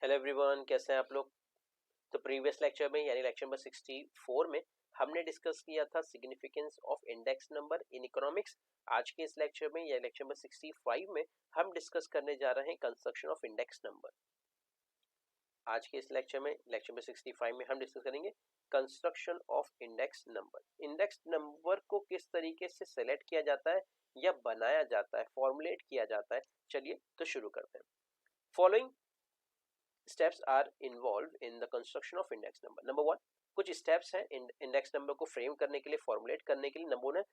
Hello everyone, कैसे हैं आप लोग। तो प्रीवियस लेक्चर में यानी लेक्चर नंबर 64 में हमने डिस्कस किया था significance of index number in economics. आज के इस लेक्चर में या लेक्चर नंबर 65 में हम डिस्कस करने जा रहे हैं कंस्ट्रक्शन ऑफ इंडेक्स नंबर। आज के इस लेक्चर में लेक्चर नंबर 65 में हम डिस्कस करेंगे construction of index number. Index number को किस तरीके से सेलेक्ट किया जाता है या बनाया जाता है, फॉर्मुलेट किया जाता है। चलिए तो शुरू करते हैं। Following steps are involved in the construction of index number. Number one, कुछ स्टेप्स हैं इंडेक्स नंबर को फ्रेम करने के लिए, फॉर्मुलेट करने के लिए। नंबर वन है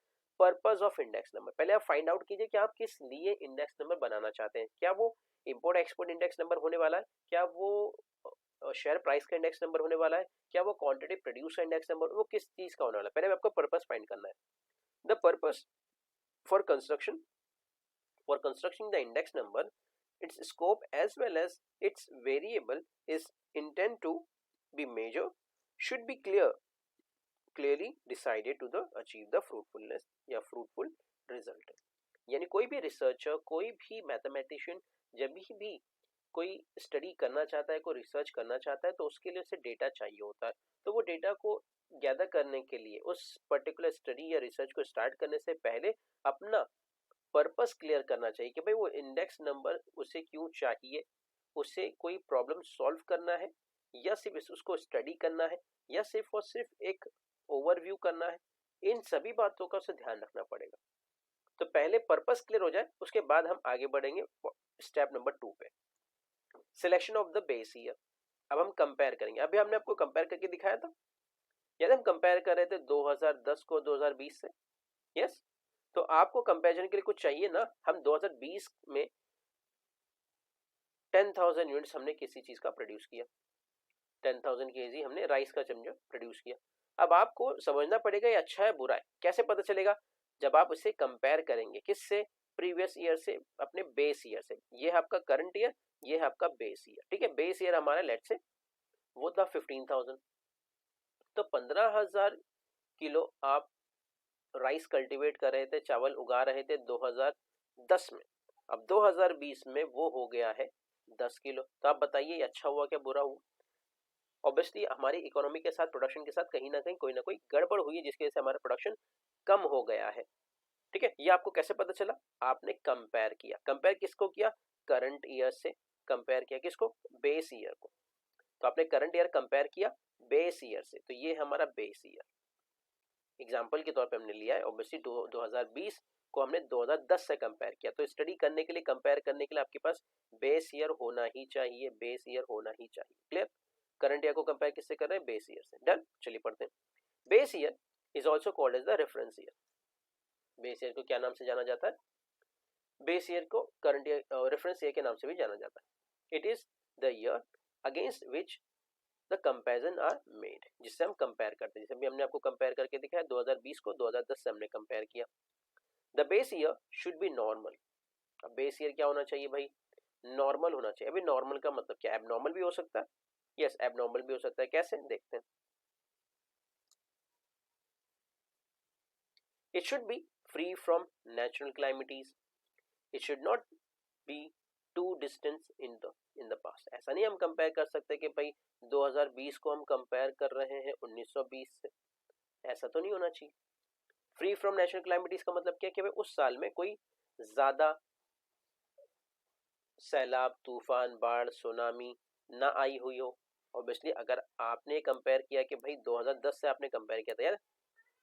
पर्पस ऑफ इंडेक्स नंबर। पहले आप फाइंड आउट कीजिए कि आप किस लिए इंडेक्स नंबर बनाना चाहते हैं। क्या वो इंपोर्ट एक्सपोर्ट इंडेक्स नंबर होने वाला है, क्या वो शेयर प्राइस का इंडेक्स नंबर होने वाला है, क्या वो क्वांटिटी प्रोड्यूस का इंडेक्स नंबर, वो किस चीज का होने वाला है। पहले आपको पर्पस फाइंड करना है। The purpose for construction the index number, its scope as well as its variable is intent to be measured should be clearly decided to the achieve the fruitfulness या fruitful result। यानी कोई भी researcher, कोई भी mathematician जब भी कोई study करना चाहता है, कोई रिसर्च करना चाहता है, तो उसके लिए उसे डेटा चाहिए होता है। तो वो डेटा को गैदर करने के लिए, उस पर्टिकुलर स्टडी या रिसर्च को स्टार्ट करने से पहले अपना पर्पस क्लियर करना चाहिए कि भाई वो इंडेक्स नंबर उसे क्यों चाहिए, उसे कोई प्रॉब्लम सॉल्व करना है या सिर्फ उसको स्टडी करना है या सिर्फ और सिर्फ एक ओवरव्यू करना है। इन सभी बातों का उसे ध्यान रखना पड़ेगा। तो पहले पर्पस क्लियर हो जाए, उसके बाद हम आगे बढ़ेंगे स्टेप नंबर 2 पे, selection of the base year. अब हम कंपेयर करेंगे। अभी हमने आपको कंपेयर करके दिखाया था, यदि हम कंपेयर कर रहे थे 2010 को 2020 से। यस, तो आपको कंपैरिजन के लिए कुछ चाहिए ना। हम 2020 में 10,000 यूनिट्स हमने किसी चीज का प्रोड्यूस किया, 10,000 केजी हमने राइस का चमचा प्रोड्यूस किया। अब आपको समझना पड़ेगा ये अच्छा है बुरा है। कैसे पता चलेगा? जब आप उसे कंपेयर करेंगे किससे, प्रीवियस ईयर से, अपने बेस ईयर से। ये है आपका करंट ईयर, ये है आपका बेस ईयर। ठीक है, बेस ईयर हमारा लेट से वो था 15,000। तो 15,000 किलो आप राइस कल्टीवेट कर रहे थे, चावल उगा रहे थे 2010 में। अब 2020 में वो हो गया है 10 किलो। तो आप बताइए अच्छा हुआ क्या बुरा हुआ? ऑब्वियसली हमारी इकोनॉमी के साथ, प्रोडक्शन के साथ कहीं ना कहीं कोई ना कोई गड़बड़ हुई है, जिसकी वजह से हमारा प्रोडक्शन कम हो गया है। ठीक है, ये आपको कैसे पता चला? आपने कंपेयर किया। कंपेयर किसको किया? करंट ईयर से कंपेयर किया। किसको? बेस ईयर को। तो आपने करंट ईयर कंपेयर किया बेस ईयर से, तो ये हमारा बेस ईयर एग्जाम्पल के तौर पे हमने लिया है। ऑब्वियसली 2020 को हमने 2010 से कंपेयर किया। तो स्टडी करने के लिए, कंपेयर करने के लिए आपके पास बेस ईयर होना ही चाहिए, बेस ईयर होना ही चाहिए। क्लियर? करंट ईयर को कंपेयर किससे कर रहे हैं? बेस ईयर से। डन, चलिए पढ़ते हैं। Base year is also called as the reference year. Base year को क्या नाम से जाना जाता है? बेस ईयर को करंट ईयर, रेफरेंस ईयर के नाम से भी जाना जाता है। It is the year against which the comparison are made, जिससे हम कंपेयर करते हैं। जैसे भी हमने आपको कंपेयर करके दिखाया, 2020 को 2010 से हमने कंपेयर किया। The base year should be normal. अब बेस ईयर क्या होना चाहिए भाई? नॉर्मल होना चाहिए। अभी नॉर्मल का मतलब क्या? एबनॉर्मल भी हो सकता है। यस, एबनॉर्मल भी हो सकता है। कैसे? देखते हैं। It should be free from natural calamities. It should not be too distance in the past. ऐसा नहीं हम कंपेयर कर सकते कि भाई 2020 को हम कंपेयर कर रहे हैं 1920 से, ऐसा तो नहीं होना चाहिए। फ्री फ्रॉम नेचुरल क्लाइमिटीज का मतलब क्या? कि भाई उस साल में कोई ज्यादा सैलाब, तूफान, बाढ़, सुनामी ना आई हुई हो। ऑब्वियसली अगर आपने कंपेयर किया कि भाई 2010 से आपने कंपेयर किया था यार,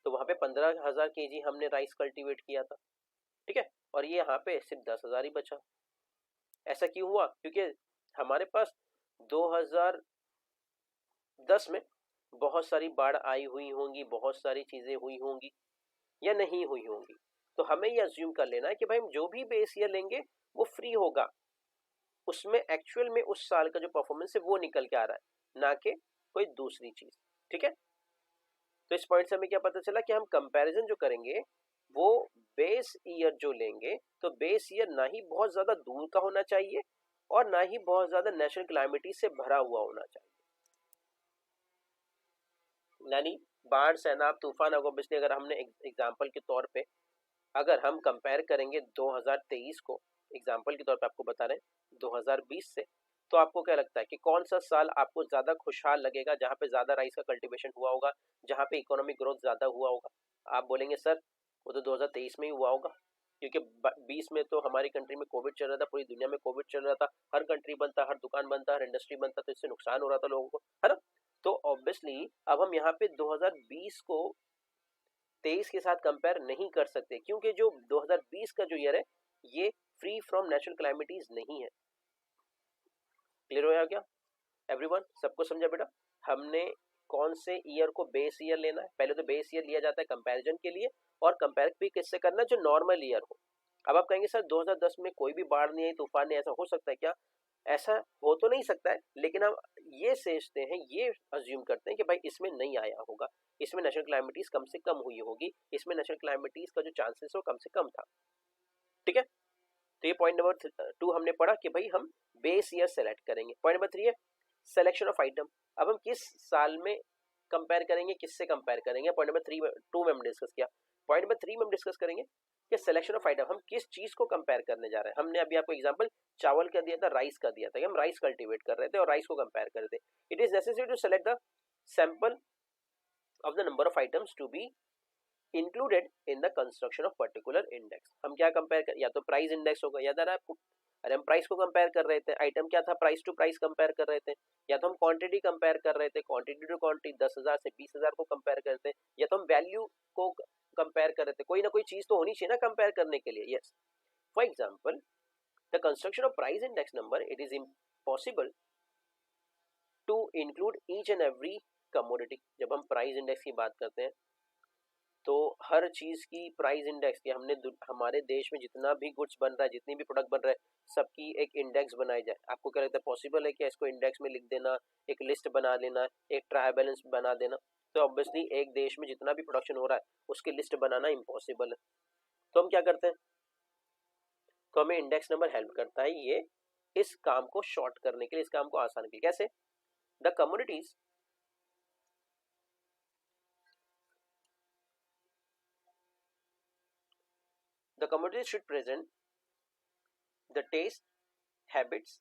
तो वहां पे 15,000 केजी हमने राइस कल्टीवेट किया था। ठीक है, और ये यहाँ पे सिर्फ 10,000 ही बचा। ऐसा क्यों हुआ? क्योंकि हमारे पास 2010 में बहुत सारी बाढ़ आई हुई होंगी, बहुत सारी चीजें हुई होंगी या नहीं हुई होंगी। तो हमें ये अज्यूम कर लेना है कि भाई हम जो भी बेस ईयर लेंगे वो फ्री होगा, उसमें एक्चुअल में उस साल का जो परफॉर्मेंस है वो निकल के आ रहा है, ना कि कोई दूसरी चीज। ठीक है, तो इस पॉइंट से हमें क्या पता चला कि हम कंपैरिजन जो करेंगे वो बेस ईयर जो लेंगे, तो बेस ईयर ना ही बहुत ज्यादा दूर का होना चाहिए और ना ही बहुत ज्यादा नेचुरल क्लाइमिटी से भरा हुआ होना चाहिए। यानी बाढ़, सैलाब, तूफान, अगर हमने एग्जाम्पल के तौर पे अगर हम कंपेयर करेंगे 2023 को एग्जाम्पल के तौर पे आपको बता रहे हैं 2020 से, तो आपको क्या लगता है कि कौन सा साल आपको ज्यादा खुशहाल लगेगा, जहाँ पे ज्यादा राइस का कल्टीवेशन हुआ होगा, जहाँ पे इकोनॉमिक ग्रोथ ज्यादा हुआ होगा? आप बोलेंगे सर वो तो 2023 में ही हुआ होगा, क्योंकि 20 में तो हमारी कंट्री में कोविड चल रहा था, पूरी दुनिया में कोविड चल रहा था, हर कंट्री बनता, हर दुकान बनता, हर इंडस्ट्री बनता, तो इससे नुकसान हो रहा था लोगों को, है ना? तो ऑब्वियसली अब हम यहाँ पे 2020 को 23 के साथ कंपेयर नहीं कर सकते, क्योंकि जो 2020 का जो ईयर है ये फ्री फ्रॉम नेचुरल क्लाइमिटीज नहीं है। क्लियर होया क्या एवरीवन? सबको समझा बेटा? हमने कौन से ईयर को बेस ईयर लेना है? पहले तो बेस ईयर लिया जाता है कंपैरिजन के लिए, और कंपेयर भी किससे करना है? जो नॉर्मल ईयर हो। अब आप कहेंगे सर 2010 में कोई भी बाढ़ नहीं आई, तूफान नहीं, ऐसा हो सकता है क्या? ऐसा हो तो नहीं सकता है, लेकिन हम ये सोचते हैं, ये अज्यूम करते हैं कि भाई इसमें नहीं आया होगा, इसमें नेचुरल क्लाइमिटीज कम से कम हुई होगी, इसमें नेचुरल क्लाइमिटीज का जो चांसेस हो कम से कम था। ठीक है, तो ये पॉइंट नंबर 2 हमने पढ़ा कि भाई हम बेस ईयर सेलेक्ट करेंगे। पॉइंट नंबर 3 है सिलेक्शन ऑफ आइटम। अब हम किस साल में कंपेयर करेंगे, किससे कंपेयर करेंगे? पॉइंट नंबर 2 में हम डिस्कस किया। पॉइंट नंबर 3 में हम डिस्कस करेंगे कि सिलेक्शन ऑफ आइटम, हम किस चीज को कंपेयर करने जा रहे हैं। हमने अभी आपको एग्जांपल चावल का दिया था, राइस का दिया था, कि हम राइस कल्टीवेट कर रहे थे और राइस को कंपेयर कर रहे थे। It is necessary to select the sample of the number of items to be included in the construction of particular index. हम क्या कंपेयर कर, या तो प्राइस इंडेक्स होगा, याद आ रहा है आपको? अरे हम प्राइस को कंपेयर कर रहे थे, आइटम क्या था? प्राइस टू प्राइस कंपेयर कर रहे थे। या तो हम क्वांटिटी कंपेयर कर रहे थे, क्वांटिटी टू क्वांटिटी, 10,000 से 20,000 को कंपेयर कर रहे थे। या तो हम वैल्यू को कंपेयर कर रहे थे। कोई ना कोई चीज तो होनी चाहिए ना कंपेयर करने के लिए। Yes, for example the construction of price index number, it is impossible to include each and every commodity. जब हम प्राइस इंडेक्स की बात करते हैं तो हर चीज की प्राइस इंडेक्स की, हमने हमारे देश में जितना भी गुड्स बन रहा है, जितनी भी प्रोडक्ट बन रहा है, सबकी एक इंडेक्स बनाई जाए। आपको क्या लगता है पॉसिबल है कि इसको इंडेक्स में लिख देना, एक लिस्ट बना लेना, एक ट्रायल बैलेंस बना देना? तो ऑब्वियसली एक देश में जितना भी प्रोडक्शन हो रहा है उसकी लिस्ट बनाना इम्पॉसिबल है। तो हम क्या करते हैं? तो हमें इंडेक्स नंबर हेल्प करता है ये इस काम को शॉर्ट करने के लिए, इस काम को आसान के लिए। कैसे? The commodities should present the taste, habits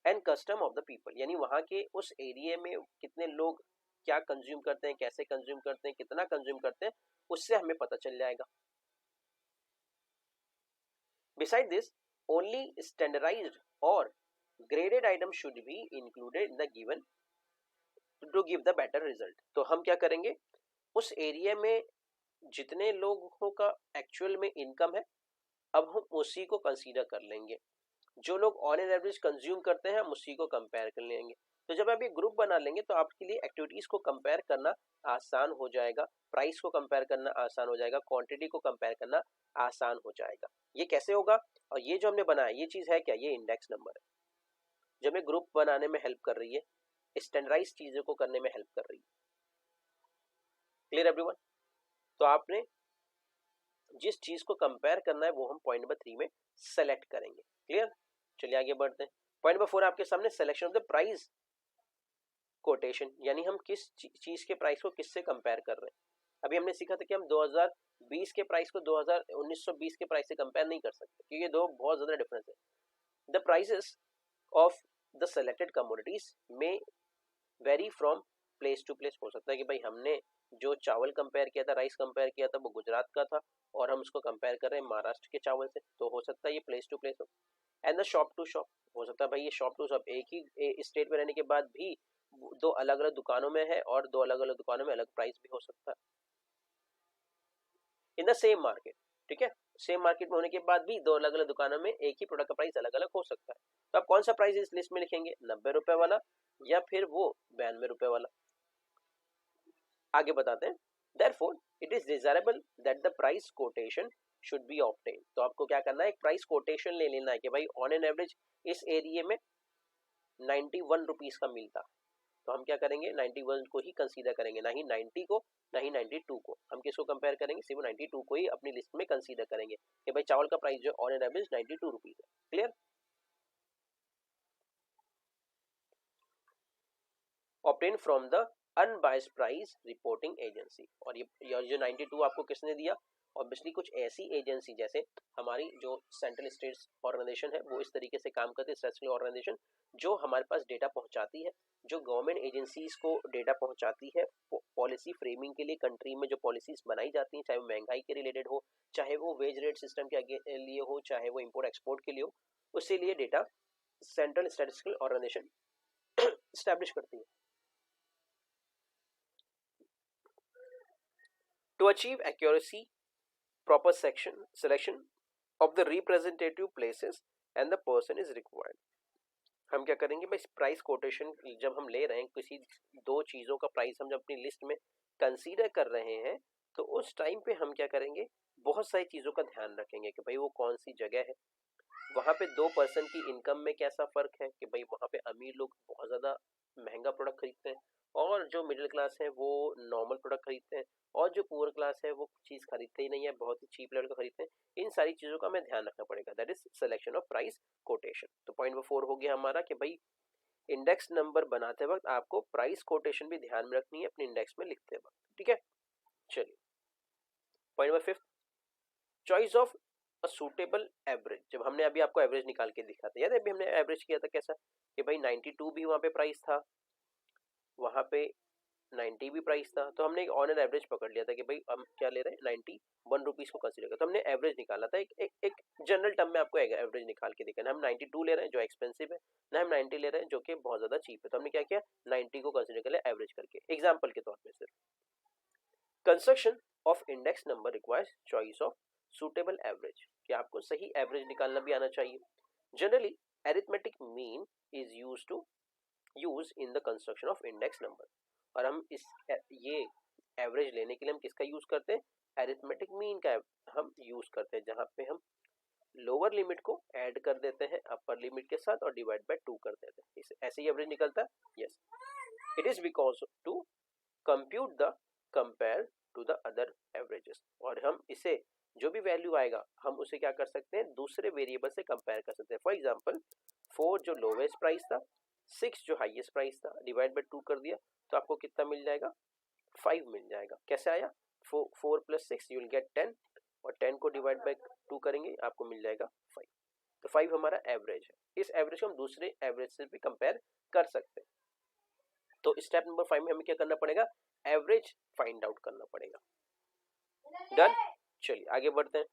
and custom of the people। यानी वहां के उस एरिया में कितने लोग क्या कंज्यूम करते हैं, कैसे कंज्यूम करते हैं, कितना कंज्यूम करते हैं, उससे हमें पता चल जाएगा। Beside this, only standardized or graded items should be included in the given to give the better result। तो हम क्या करेंगे? उस एरिया में जितने लोगों का एक्चुअल में इनकम है, अब हम उसी को कंसीडर कर लेंगे। जो लोग ऑन एन एवरेज कंज्यूम करते हैं हम उसी को कंपेयर कर लेंगे। तो जब आप ये ग्रुप बना लेंगे तो आपके लिए एक्टिविटीज को कंपेयर करना आसान हो जाएगा, प्राइस को कंपेयर करना आसान हो जाएगा, क्वांटिटी को कंपेयर करना आसान हो जाएगा। ये कैसे होगा? और ये जो हमने बनाया ये चीज है क्या? ये इंडेक्स नंबर है जो हमें ग्रुप बनाने में हेल्प कर रही है, स्टैंडर्डाइज चीजों को करने में हेल्प कर रही है। Clear everyone? तो आपने जिस चीज को कंपेयर करना है वो हम पॉइंट नंबर 3 में सेलेक्ट करेंगे। क्लियर? चलिए आगे बढ़ते हैं। पॉइंट नंबर 4 आपके सामने selection of the price quotation, यानी हम किस चीज के प्राइस को किससे कंपेयर कर रहे हैं। अभी हमने सीखा था कि हम 2020 के प्राइस को 1920 के प्राइस से कंपेयर नहीं कर सकते, क्योंकि ये दो बहुत ज्यादा डिफरेंस है। The prices of the selected commodities may vary from place to place. हो सकता है कि भाई हमने जो चावल कंपेयर किया था, राइस कंपेयर किया था, वो गुजरात का था और हम उसको कंपेयर कर रहे हैं महाराष्ट्र के चावल से, तो हो सकता है ये प्लेस टू प्लेस हो। And the shop to shop, हो सकता है भाई ये शॉप टू शॉप एक ही स्टेट में रहने के बाद भी दो अलग अलग दुकानों में है और दो अलग अलग दुकानों में अलग प्राइस भी हो सकता है। इन द सेम मार्केट, ठीक है, सेम मार्केट में होने के बाद भी दो अलग अलग दुकानों में एक ही प्रोडक्ट का प्राइस अलग अलग हो सकता है। तो आप कौन सा प्राइस इस लिस्ट में लिखेंगे? 90 रुपए वाला या फिर वो 92 रुपए वाला? आगे बताते हैं। Therefore, it is desirable that the price quotation should be obtained। तो आपको क्या करना है? एक प्राइस कोटेशन ले लेना है कि भाई ऑन एन एवरेज इस एरिया में 91 रुपीज का मिलता, तो हम क्या करेंगे? 91 को ही कंसीडर करेंगे, ना ही 90 को, ना ही 92 को। हम किसको कंपेयर करेंगे? सिर्फ 92 को ही अपनी लिस्ट में कंसीडर करेंगे कि भाई चावल का प्राइस जो ऑन एन एवरेज 92 रुपीज है। Clear? Obtain from the unbiased price reporting agency. और ये जो 92 आपको किसने दिया? ऑब्वियसली कुछ ऐसी एजेंसी जैसे हमारी जो सेंट्रल स्टेट्स ऑर्गेनाइजेशन है वो इस तरीके से काम करती है, स्टैटिस्टिकल ऑर्गेनाइजेशन जो हमारे पास डेटा पहुंचाती है, जो गवर्नमेंट एजेंसीज को डेटा पहुंचाती है पॉलिसी फ्रेमिंग के लिए, कंट्री में जो पॉलिसीज बनाई जाती हैं, चाहे वो महंगाई के रिलेटेड हो, चाहे वो वेज रेट सिस्टम के लिए हो, चाहे वो इम्पोर्ट एक्सपोर्ट के लिए हो, उसके लिए data central statistical organisation establish करती है। To achieve accuracy proper selection of the representative places and the person is required। हम क्या करेंगे भाई, प्राइस कोटेशन जब हम ले रहे हैं, किसी दो चीज़ों का प्राइस हम जब अपनी लिस्ट में कंसीडर कर रहे हैं, तो उस टाइम पे हम क्या करेंगे, बहुत सारी चीज़ों का ध्यान रखेंगे कि भाई वो कौन सी जगह है, वहाँ पे दो पर्सन की इनकम में कैसा फ़र्क है, कि भाई वहाँ पे अमीर लोग बहुत ज़्यादा महंगा प्रोडक्ट खरीदते हैं और जो मिडिल क्लास है वो नॉर्मल प्रोडक्ट खरीदते हैं, और जो पुअर क्लास है वो चीज़ खरीदते ही नहीं है, बहुत ही चीप लेवल का खरीदते हैं। इन सारी चीज़ों का हमें ध्यान रखना पड़ेगा, that is selection of price quotation. तो पॉइंट नंबर 4 हो गया हमारा कि भाई इंडेक्स नंबर बनाते वक्त आपको प्राइस कोटेशन भी ध्यान में रखनी है अपने इंडेक्स में लिखते वक्त, ठीक है। चलिए point number 5, choice of a suitable average. जब हमने अभी आपको एवरेज निकाल के दिखा था, याद है अभी हमने एवरेज किया था कैसा, कि भाई 92 भी वहाँ पे प्राइस था, वहाँ पे 90 भी प्राइस था, तो हमने एक ऑन एन एवरेज पकड़ लिया था कि भाई हम क्या ले रहे हैं, 91 रुपीज को कंसीडर कर, तो हमने एवरेज निकाला था। एक जनरल टर्म में आपको एवरेज निकाल के दिखाना, हम 92 ले रहे हैं जो एक्सपेंसिव है, ना हम 90 ले रहे हैं जो कि बहुत ज्यादा चीप है, तो हमने क्या किया, 90 को कंसीडर कर लिया एवरेज करके, एग्जाम्पल के तौर पर सिर्फ। Construction of index number requires choice of suitable average, कि आपको सही एवरेज निकालना भी आना चाहिए। Generally arithmetic mean is use in the construction of index number, और हम ये एवरेज लेने के लिए हम किसका यूज करते हैं, अरिथमेटिक मीन का हम यूज करते हैं, जहां पे हम लोअर लिमिट को ऐड कर देते हैं अपर लिमिट के साथ और डिवाइड बाय 2 कर देते हैं, ऐसे ही एवरेज निकलता है। Yes, it is because to compute the compare to the other averages, और हम इसे जो भी वैल्यू आएगा हम उसे क्या कर सकते हैं, दूसरे वेरिएबल से कंपेयर कर सकते हैं। फॉर एग्जांपल 4 जो लोवेस्ट प्राइस था, 6 जो हाईएस्ट प्राइस था, डिवाइड बाय 2 कर दिया, तो आपको कितना मिल जाएगा, 5 मिल जाएगा। कैसे आया, 4 + 6 यू विल गेट 10, और 10 को डिवाइड बाय 2 करेंगे आपको मिल जाएगा 5, तो 5 हमारा एवरेज है। इस एवरेज को हम दूसरे एवरेज से भी कंपेयर कर सकते हैं। तो स्टेप नंबर 5 में हमें क्या करना पड़ेगा, एवरेज फाइंड आउट करना पड़ेगा। डन, चलिए आगे बढ़ते हैं।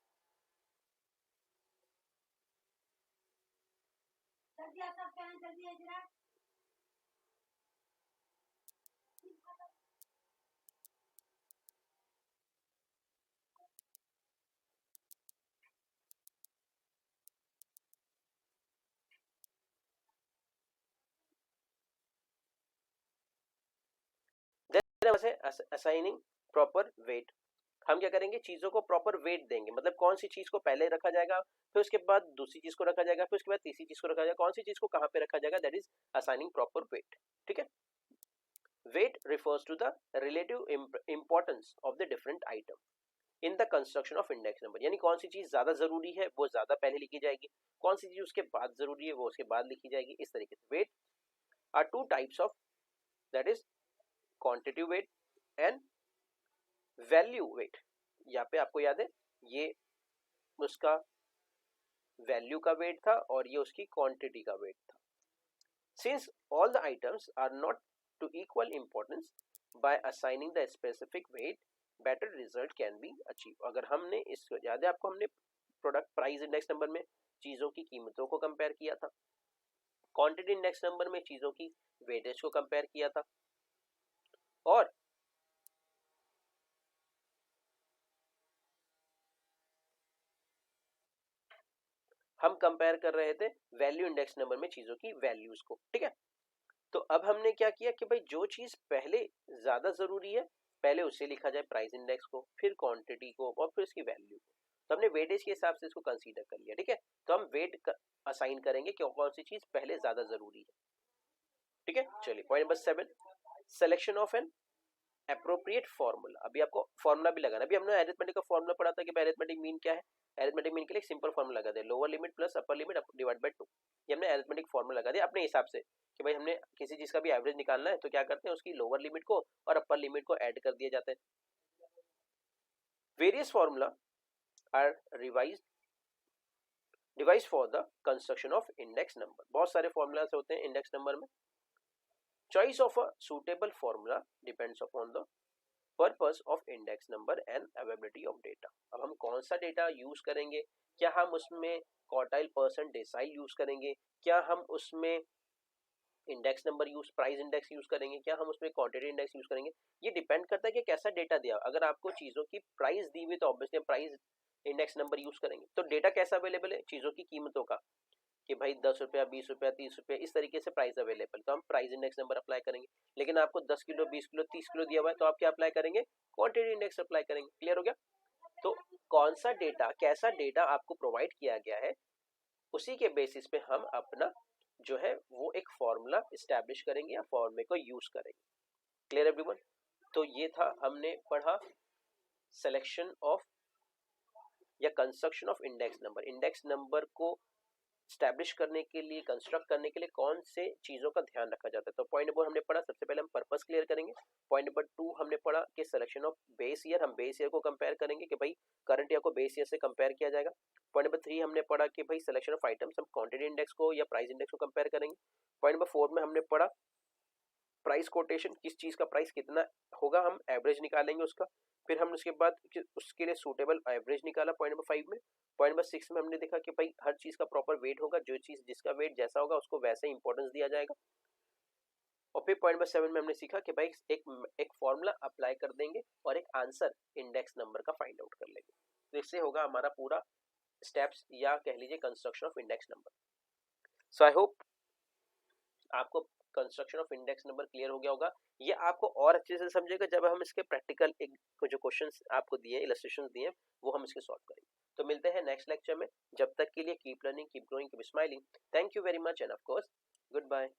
असाइनिंग प्रॉपर वेट, हम क्या करेंगे, चीजों को प्रॉपर वेट देंगे, मतलब कौन सी चीज को पहले रखा जाएगा, फिर उसके बाद दूसरी चीज को रखा जाएगा, फिर उसके बाद तीसरी चीज को रखा जाएगा, कौन सी चीज को कहां पे रखा जाएगा, that is assigning proper weight, ठीक है। Weight refers to the relative importance of the different item in the construction of index number, यानी कौन सी चीज ज्यादा जरूरी है वो ज्यादा पहले लिखी जाएगी, कौन सी चीज उसके बाद जरूरी है वो उसके बाद लिखी जाएगी, इस तरीके से। Weight are 2 types of, that is quantitative weight and value weight. यहाँ पे आपको याद है ये उसका वैल्यू का वेट था और ये उसकी क्वांटिटी का वेट था। Since all the items are not to equal importance, by assigning the specific weight better result can be achieve. अगर हमने इसको याद है आपको, हमने प्रोडक्ट प्राइस इंडेक्स नंबर में चीजों की कीमतों को कंपेयर किया था, क्वांटिटी इंडेक्स नंबर में चीजों की वेटेज को कंपेयर किया था, और हम कंपेयर कर रहे थे वैल्यू इंडेक्स नंबर में चीजों की वैल्यूज को, ठीक है। तो अब हमने क्या किया कि भाई जो चीज पहले ज्यादा जरूरी है पहले उसे लिखा जाए प्राइस इंडेक्स को, फिर क्वांटिटी को और फिर उसकी वैल्यू को, तो हमने वेटेज के हिसाब से इसको कंसीडर कर लिया, ठीक है। तो हम वेट असाइन करेंगे कि कौन सी चीज पहले ज्यादा जरूरी है, ठीक है। चलिए point number 7, selection of N appropriate formula. अभी आपको फॉर्मूला भी लगाना, अभी हमने अरिथमेटिक का फॉर्मूला पढ़ा था कि अरिथमेटिक मीन क्या है, अरिथमेटिक मीन के लिए एक सिंपल फॉर्मूला लगा दे, lower limit plus upper limit divide by 2, ये हमने अरिथमेटिक फॉर्मूला लगा दिया अपने हिसाब से कि भाई हमने किसी चीज का भी एवरेज निकालना है तो क्या करते हैं, उसकी लोअर लिमिट को और अपर लिमिट को ऐड कर दिए जाते हैं। Various formula are devised for the construction of index number. बहुत सारे फॉर्मूलाज होते हैं इंडेक्स नंबर में। Choice of a suitable formula depends upon the purpose of index number and availability of data. अब हम कौन सा डेटा यूज करेंगे, क्या हम उसमें क्वार्टाइल परसेंट डेसाइल यूज करेंगे, क्या हम उसमें index number use price index use करेंगे, क्या हम उसमें क्वांटिटी इंडेक्स यूज करेंगे, ये डिपेंड करता है कि कैसा डेटा दिया। अगर आपको चीजों की प्राइस दी हुई तो obviously price index number use करेंगे। तो डेटा कैसा अवेलेबल है, चीजों की कीमतों का, कि भाई 10 रुपया 20 रुपया 30 रुपया इस तरीके से प्राइस अवेलेबल, तो हम प्राइस इंडेक्स नंबर अप्लाई करेंगे। लेकिन आपको 10 किलो 20 किलो 30 किलो दिया हुआ है तो आप क्या अप्लाई करेंगे, क्वांटिटी इंडेक्स अप्लाई करेंगे। क्लियर हो गया। तो कौन सा डेटा, कैसा डेटा आपको प्रोवाइड किया गया है, उसी के बेसिस पे हम अपना जो है वो एक फॉर्मूला इस्टेब्लिश करेंगे या फॉर्मूले को यूज करेंगे। Clear everyone. तो ये था, हमने पढ़ा सिलेक्शन ऑफ या construction of index number. Index number को स्टैब्लिश करने के लिए, कंस्ट्रक्ट करने के लिए कौन से चीजों का ध्यान रखा जाता है। तो पॉइंट नंबर हमने पढ़ा, सबसे पहले हम पर्पस क्लियर करेंगे। पॉइंट नंबर 2 हमने पढ़ा कि सिलेक्शन ऑफ बेस ईयर, हम बेस ईयर को कंपेयर करेंगे कि भाई करंट ईयर को बेस ईयर से कंपेयर किया जाएगा। पॉइंट नंबर 3 हमने पढ़ा कि भाई सिलेक्शन ऑफ आइटम्स, हम क्वांटिटी इंडेक्स को या प्राइस इंडेक्स को कंपेयर करेंगे। पॉइंट नंबर 4 में हमने पढ़ा प्राइस कोटेशन, किस चीज का प्राइस कितना होगा, हम एवरेज निकालेंगे उसका। फिर हम उसके बाद उसके लिए सूटेबल एवरेज निकाला पॉइंट नंबर 5 में। पॉइंट नंबर 6 में हमने देखा कि भाई हर चीज का प्रॉपर वेट होगा, जो चीज जिसका वेट जैसा होगा उसको वैसे इंपॉर्टेंस दिया जाएगा। और फिर पॉइंट नंबर 7 में हमने सीखा कि भाई एक फॉर्मूला अप्लाई कर देंगे और एक आंसर इंडेक्स नंबर का फाइंड आउट कर लेंगे। तो इससे होगा हमारा पूरा स्टेप्स या कह लीजिए construction of index number. So I hope आपको construction of index number clear हो गया होगा। ये आपको और अच्छे से समझेगा जब हम इसके प्रैक्टिकल एक जो क्वेश्चंस आपको दिए, इलस्ट्रेशंस दिए, वो हम इसके सॉल्व करेंगे। तो मिलते हैं नेक्स्ट लेक्चर में। जब तक के लिए keep learning, keep growing, keep smiling. Thank you very much and of course good bye.